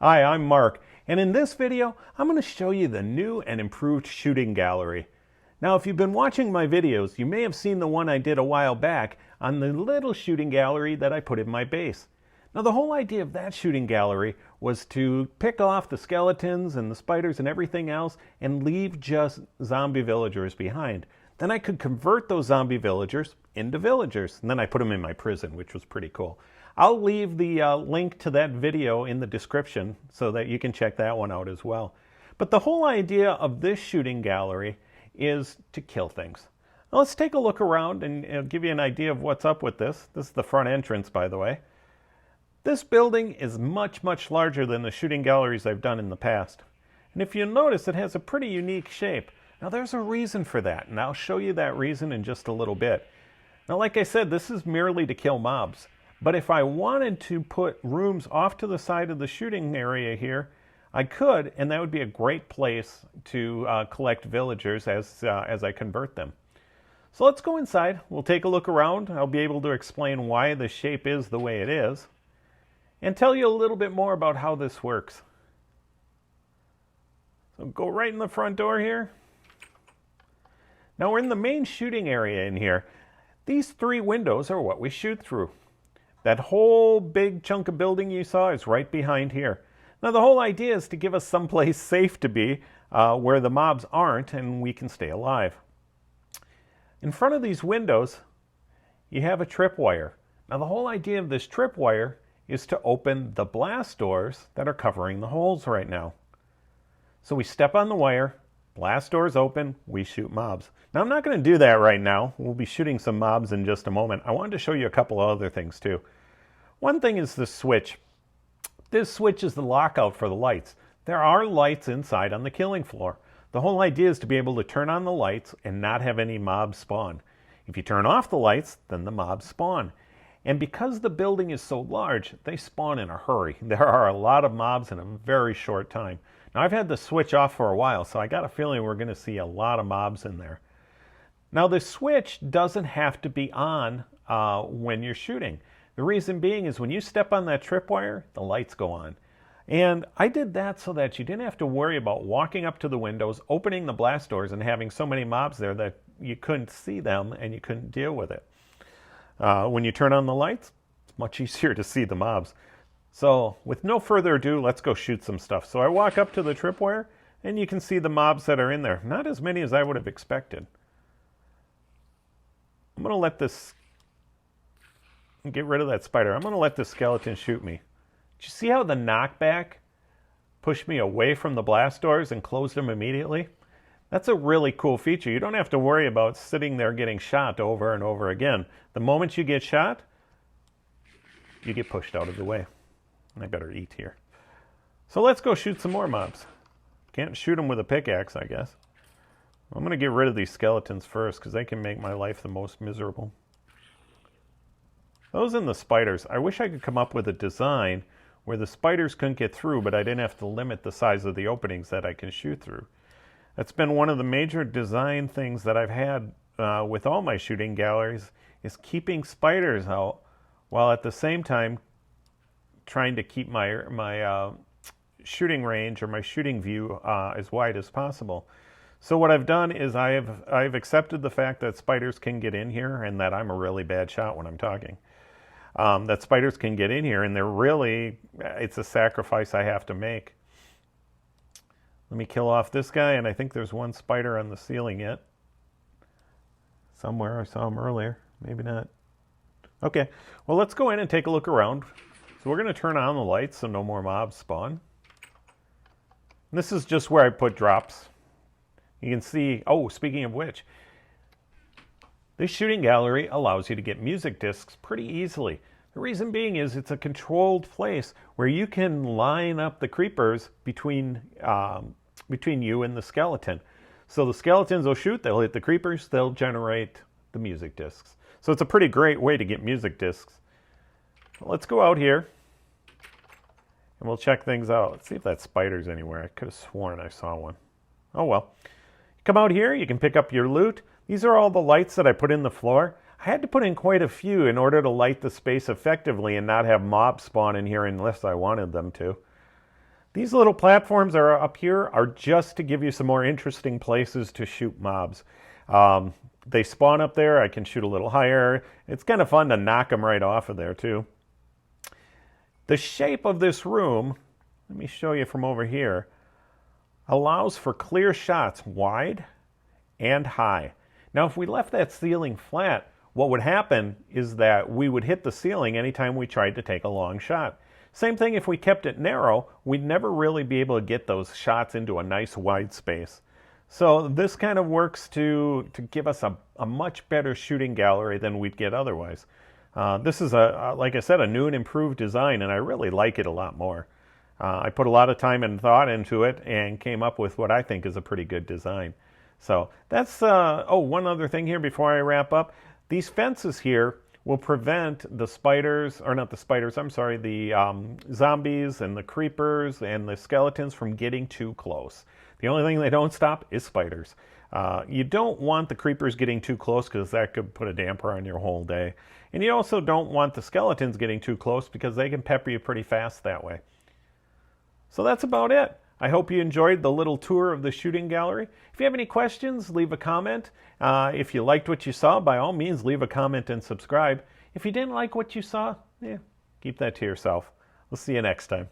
Hi, I'm Mark, and in this video, I'm going to show you the new and improved shooting gallery. Now, if you've been watching my videos, you may have seen the one I did a while back on the little shooting gallery that I put in my base. Now, the whole idea of that shooting gallery was to pick off the skeletons and the spiders and everything else and leave just zombie villagers behind. Then I could convert those zombie villagers into villagers, and then I put them in my prison, which was pretty cool. I'll leave the link to that video in the description so that you can check that one out as well. But the whole idea of this shooting gallery is to kill things. Now let's take a look around and give you an idea of what's up with this. This is the front entrance, by the way. This building is much, much larger than the shooting galleries I've done in the past. And if you notice, it has a pretty unique shape. Now there's a reason for that, and I'll show you that reason in just a little bit. Now, like I said, this is merely to kill mobs. But if I wanted to put rooms off to the side of the shooting area here, I could, and that would be a great place to collect villagers as I convert them. So let's go inside. We'll take a look around. I'll be able to explain why the shape is the way it is and tell you a little bit more about how this works. So go right in the front door here. Now we're in the main shooting area in here. These three windows are what we shoot through. That whole big chunk of building you saw is right behind here. Now the whole idea is to give us someplace safe to be where the mobs aren't and we can stay alive. In front of these windows, you have a tripwire. Now the whole idea of this tripwire is to open the blast doors that are covering the holes right now. So we step on the wire, blast doors open, we shoot mobs. Now I'm not going to do that right now. We'll be shooting some mobs in just a moment. I wanted to show you a couple of other things too. One thing is the switch. This switch is the lockout for the lights. There are lights inside on the killing floor. The whole idea is to be able to turn on the lights and not have any mobs spawn. If you turn off the lights, then the mobs spawn. And because the building is so large, they spawn in a hurry. There are a lot of mobs in a very short time. Now I've had the switch off for a while, so I got a feeling we're going to see a lot of mobs in there. Now the switch doesn't have to be on when you're shooting. The reason being is when you step on that tripwire, the lights go on. And I did that so that you didn't have to worry about walking up to the windows, opening the blast doors, and having so many mobs there that you couldn't see them and you couldn't deal with it. When you turn on the lights, it's much easier to see the mobs. So with no further ado, let's go shoot some stuff. So I walk up to the tripwire and you can see the mobs that are in there. Not as many as I would have expected. I'm going to let this, get rid of that spider. I'm going to let this skeleton shoot me. Did you see how the knockback pushed me away from the blast doors and closed them immediately? That's a really cool feature. You don't have to worry about sitting there getting shot over and over again. The moment you get shot, you get pushed out of the way. I better eat here. So let's go shoot some more mobs. Can't shoot them with a pickaxe, I guess. I'm going to get rid of these skeletons first because they can make my life the most miserable. Those and the spiders. I wish I could come up with a design where the spiders couldn't get through, but I didn't have to limit the size of the openings that I can shoot through. That's been one of the major design things that I've had with all my shooting galleries is keeping spiders out while at the same time trying to keep my shooting range or my shooting view as wide as possible. So what I've done is I've accepted the fact that spiders can get in here and that I'm a really bad shot when I'm talking. That spiders can get in here and it's a sacrifice I have to make. Let me kill off this guy, and I think there's one spider on the ceiling yet. Somewhere, I saw him earlier. Maybe not. Okay, well let's go in and take a look around. So we're going to turn on the lights so no more mobs spawn. And this is just where I put drops. You can see, oh, speaking of which, this shooting gallery allows you to get music discs pretty easily. The reason being is it's a controlled place where you can line up the creepers between you and the skeleton. So the skeletons will shoot, they'll hit the creepers, they'll generate the music discs. So it's a pretty great way to get music discs. Let's go out here and we'll check things out. Let's see if that spider's anywhere. I could have sworn I saw one. Oh well. Come out here, you can pick up your loot. These are all the lights that I put in the floor. I had to put in quite a few in order to light the space effectively and not have mobs spawn in here unless I wanted them to. These little platforms are up here are just to give you some more interesting places to shoot mobs. They spawn up there. I can shoot a little higher. It's kind of fun to knock them right off of there too. The shape of this room, let me show you from over here, allows for clear shots wide and high. Now if we left that ceiling flat, what would happen is that we would hit the ceiling anytime we tried to take a long shot. Same thing if we kept it narrow, we'd never really be able to get those shots into a nice wide space. So this kind of works to give us a much better shooting gallery than we'd get otherwise. This is, like I said, a new and improved design, and I really like it a lot more. I put a lot of time and thought into it and came up with what I think is a pretty good design. So that's, oh, one other thing here before I wrap up. These fences here will prevent the spiders, or not the spiders, I'm sorry, the zombies and the creepers and the skeletons from getting too close. The only thing they don't stop is spiders. You don't want the creepers getting too close because that could put a damper on your whole day. And you also don't want the skeletons getting too close because they can pepper you pretty fast that way. So that's about it. I hope you enjoyed the little tour of the shooting gallery. If you have any questions, leave a comment. If you liked what you saw, by all means, leave a comment and subscribe. If you didn't like what you saw, keep that to yourself. We'll see you next time.